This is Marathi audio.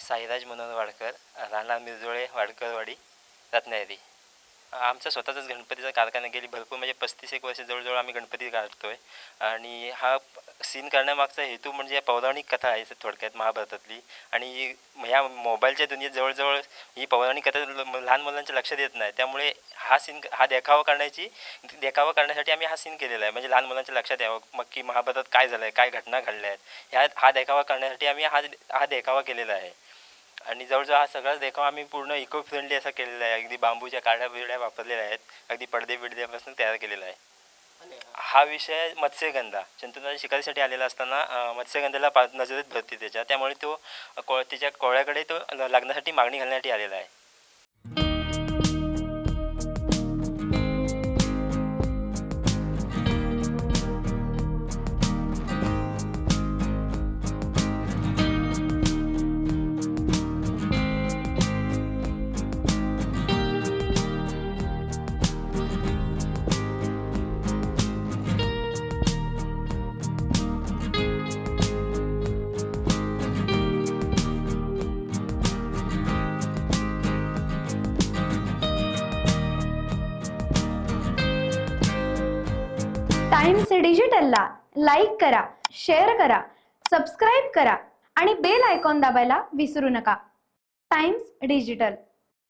साईराज मनोहर वाडकर, राणा मिरजोळे, वाडकरवाडी, रत्नागिरी. आमचा स्वतःचाच गणपतीचा कारखाना गेली भरपूर म्हणजे 35 एक वर्ष जवळजवळ आम्ही गणपती काढतोय. आणि हा सीन करण्यामागचा हेतू म्हणजे या पौराणिक कथा आहे थोडक्यात महाभारतातली. आणि ह्या मोबाईलच्या दुनियेत जवळजवळ ही पौराणिक कथा लहान मुलांच्या लक्षात येत नाही. त्यामुळे हा देखावा करण्यासाठी आम्ही हा सीन केलेला आहे. म्हणजे लहान मुलांच्या लक्षात यावं मग की महाभारतात काय झालं आहे, काय घटना घडल्या आहेत, हा देखावा करण्यासाठी आम्ही हा देखावा केलेला आहे. आणि जवळजवळ हा सगळाच देखावा आम्ही पूर्ण इको फ्रेंडली असा केलेला आहे. अगदी बांबूच्या काड्या बिड्या वापरलेल्या आहेत, अगदी पडदे बिडद्यापासून तयार केलेला आहे. हा विषय मत्स्यगंधा चंतुनाच्या शिकारीसाठी आलेला असताना मत्स्यगंधाला नजरेत भरते त्यामुळे तो त्याच्या कोळ्याकडे तो लग्नासाठी मागणी घालण्यासाठी आलेला आहे. टाइम्स डिजिटलला लाईक करा, शेअर करा, सबस्क्राईब करा आणि बेल आयकॉन दाबायला विसरू नका. Times digital.